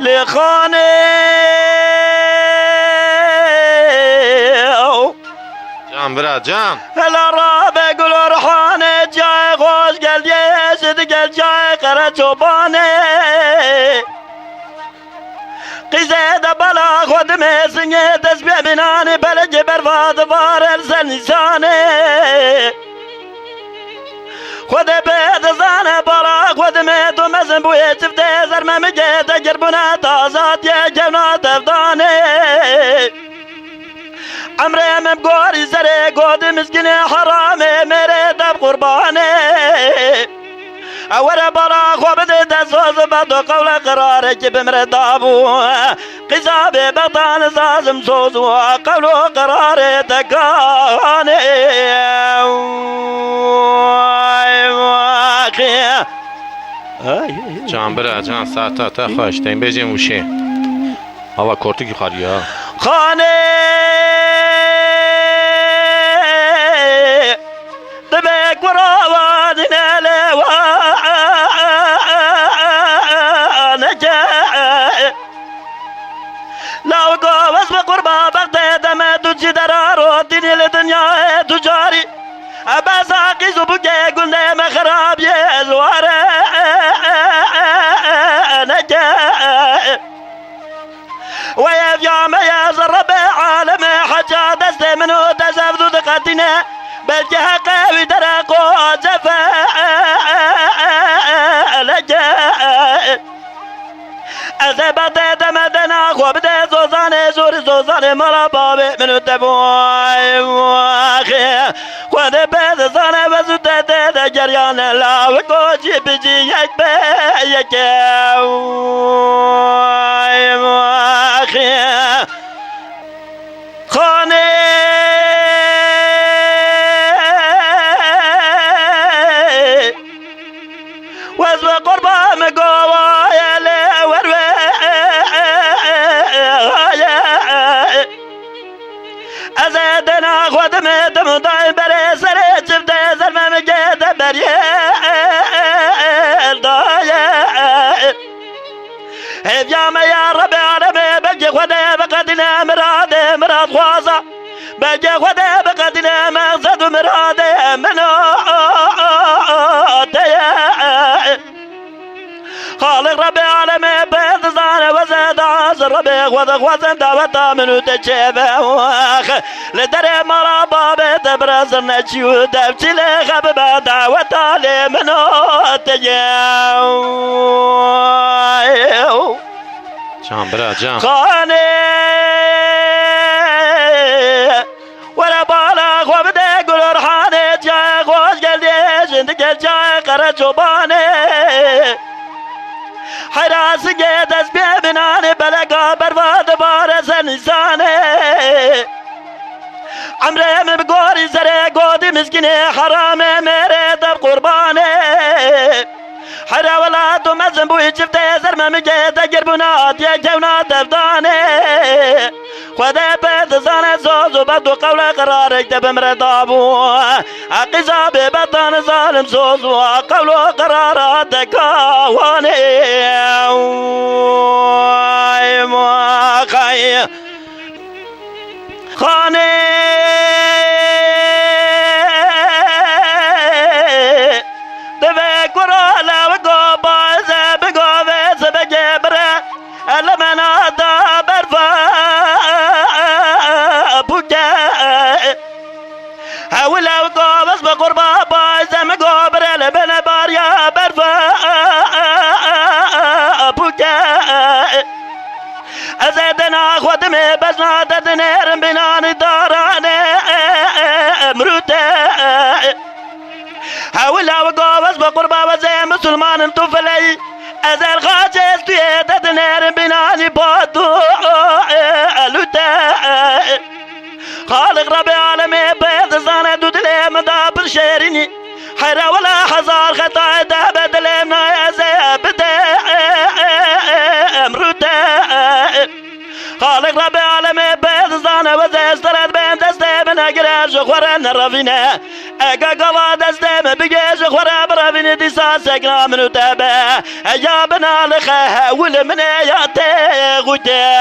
لخانه جان برا جان هلا رابع گل رحانه جای خوش گل یشد گل جای قره چوبانه قیزه ده بلا خود میسنگه دست ببینانه بلگه برفاد وارل سنیسانه خود بید زانه بالا خود میدو مزن بوی چفته زرمه میگه دگر بونه تازاد یه جونات افدانه عمره من بگوری زره گود مسکینه حرامه میره دب قربانه اوره بالا خواب ده دستوز بدو قول قراره که بمره دابو قصابه بطان زازم سوزو قول قراره تکانه جان برا جان ساعتا تا خوشتین بجیم وشه هوا کورتی که خواهی ها خانه دبک براوانی نلوانجا لو قوز بقربا بغده دمه دوچی درارو دینی لدنیا تجاری ابزاقی زبوگه گلنه مخراب یزواره نجا ويفيام يا زرب عالم حجا دست منو تزفدو دقاتنا بلجها قوي درقو زفا لجا أزبط دمدنا خوب ده زوزان زور زوزان مرا بابي منو تبوي واخي خود بيد زانه وزود ده جريان لا وكوشي بجي يك بيك خانه وزو قربا مقوايا لوروايا أزادنا خود مدم دايم بري سري شفت زلمة مجيدة بريال دايا هفيام يا ربي عالمي بجي خودي بقدنا مراد خوازة بجي خودي بقدنا مقصد مراد خالق ربي عالمي بيض زاني وزيد عاصر ربي خوزن دعوتا منو تشيبه واخ لدري مرا بابي تبرز نشيو دفتي لخب دعوتا لي منو تجيو جان برا جان خانه ولا بالا خوب ده گل رحانه جای خوش گلدی زندگی جای قره چوبانه حراسگه دست ببینانه بلگا برواد بارز نیسانه عمره من بگوری زره گودی مسکینه حرامه میره دب قربانه حرا ولا تو مزن بوی چفته زرمه میگه دگر بنات یک جونات افدانه خدا بد زانه زوزو بدو قول قرارك دبمر دابو عقيزة ببطن ظالم زوزو قول قراراتك واني ما خي خاني تفكر لو قباز بقوز بجبره لمن دابر فابوكا هاولو قباز بقربا بايزم قبر لبن باريا برفا ابوكا ازدنا خدمي بسنا تدنير بنان داراني مروتا هاولو قباز بقربا وزي مسلمان انتفلي ازل خاجز توی تدنير بنان بادو الوتا خالق رب العالمين بيض زانه دود لهم دابر شيريني حرا ولا حزار خطا دابد لهم نايا زيابد امروتا خالق رب العالمين بيض زانه وزي استرد بهم دسته بنا گرش خوره نروینه اگه گوا دستم بگیش خوره بروینه دیسا سگنا منو تبه یا بنا لخه ول من یا تغوته